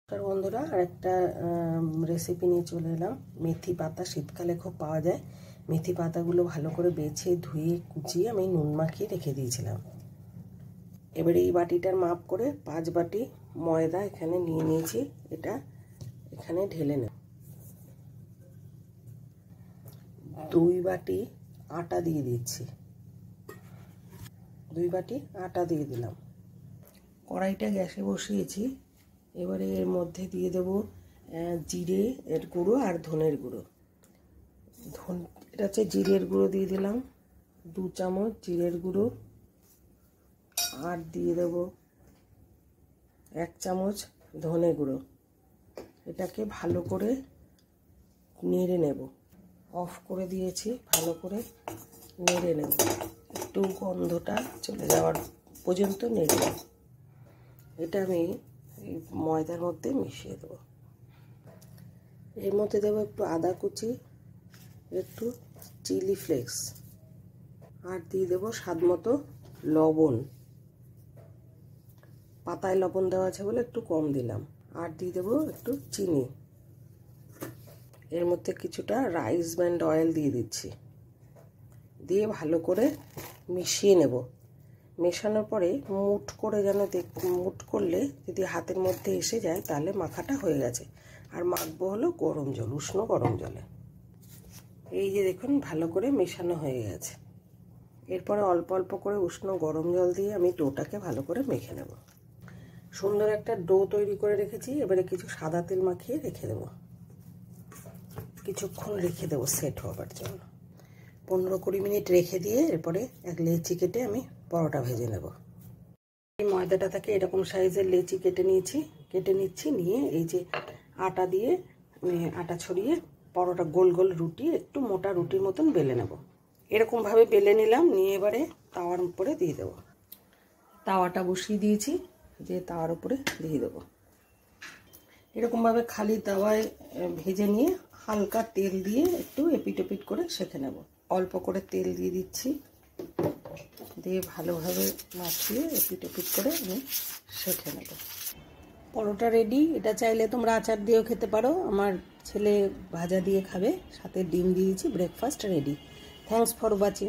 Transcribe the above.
আর বন্ধুরা আরেকটা রেসিপি নিয়ে চলে এলাম। মেথি পাতা শীতকালে খুব পাওয়া যায়। মেথি পাতাগুলো ভালো করে বেছে ধুয়ে কুচিয়ে আমি নুন মাখিয়ে রেখে দিয়েছিলাম। এবারে এই বাটিটার মাপ করে 5 বাটি ময়দা এখানে নিয়ে নিয়েছি। এটা এখানে ঢেলে নেব। 2 বাটি আটা দিয়ে দিচ্ছি। 2 বাটি আটা দিয়ে দিলাম। কড়াইটা গ্যাসে বসিয়েছি। এবারে এর মধ্যে দিয়ে দেব জিরে এর গুঁড়ো আর ধনের গুঁড়ো। এটা হচ্ছে জিরের গুঁড়ো দিয়ে দিলাম 2 চামচ জিরের গুঁড়ো, আর দিয়ে দেব 1 চামচ ধনে গুঁড়ো। এটাকে ভালো করে নেড়ে নেব। অফ করে দিয়েছি, ভালো করে নেড়ে নেব। একটু গন্ধটা চলে যাওয়ার পর্যন্ত নেড়ে নেব। এটা আমি ময়দার মধ্যে মিশিয়ে দেব। এর মধ্যে দেব একটু আদা কুচি, একটু চিলি ফ্লেক্স, আর দিয়ে দেব স্বাদ মতো লবণ। পাতায় লবণ দেওয়া আছে বলে একটু কম দিলাম। আর দিয়ে দেব একটু চিনি। এর মধ্যে কিছুটা রাইস ব্র্যান্ড অয়েল দিয়ে দিচ্ছি। দিয়ে ভালো করে মিশিয়ে নেব। মেশানোর পরে মুঠ করে যেন মুঠ করলে যদি হাতের মধ্যে এসে যায় তাহলে মাখাটা হয়ে গেছে। আর মাখবো হলো গরম জল, উষ্ণ গরম জলে। এই যে দেখুন ভালো করে মেশানো হয়ে গেছে। এরপরে অল্প অল্প করে উষ্ণ গরম জল দিয়ে আমি ডোটাকে ভালো করে মেখে নেব। সুন্দর একটা ডো তৈরি করে রেখেছি। এবারে কিছু সাদা তেল মাখিয়ে রেখে দেব। কিছুক্ষণ রেখে দেবো সেট হওয়ার জন্য। 15-20 মিনিট রেখে দিয়ে এরপরে এক লেচি কেটে আমি পরোটা ভেজে নেব। এই ময়দাটা থেকে এরকম সাইজের লেচি কেটে নিচ্ছি। নিয়ে এই যে আটা দিয়ে আটা ছড়িয়ে পরোটা গোল গোল রুটি, একটু মোটা রুটির মতন বেলে নেব। এরকমভাবে বেলে নিলাম। নিয়ে এবারে তাওয়ার উপরে দিয়ে দেবো। তাওয়াটা বসিয়ে দিয়েছি, যে তাওয়ার উপরে দিয়ে দেবো। এরকমভাবে খালি তাওয়ায় ভেজে নিয়ে হালকা তেল দিয়ে একটু এপিট ওপিট করে সেঁকে নেব। অল্প করে তেল দিয়ে দিচ্ছি, দিয়ে ভালোভাবে মাখিয়ে এপিট ওপিট করে আমি সেঁকে নেব। পরোটা রেডি। এটা চাইলে তোমরা আচার দিয়েও খেতে পারো। আমার ছেলে ভাজা দিয়ে খাবে, সাথে ডিম দিয়েছি। Breakfast ready. Thanks for watching.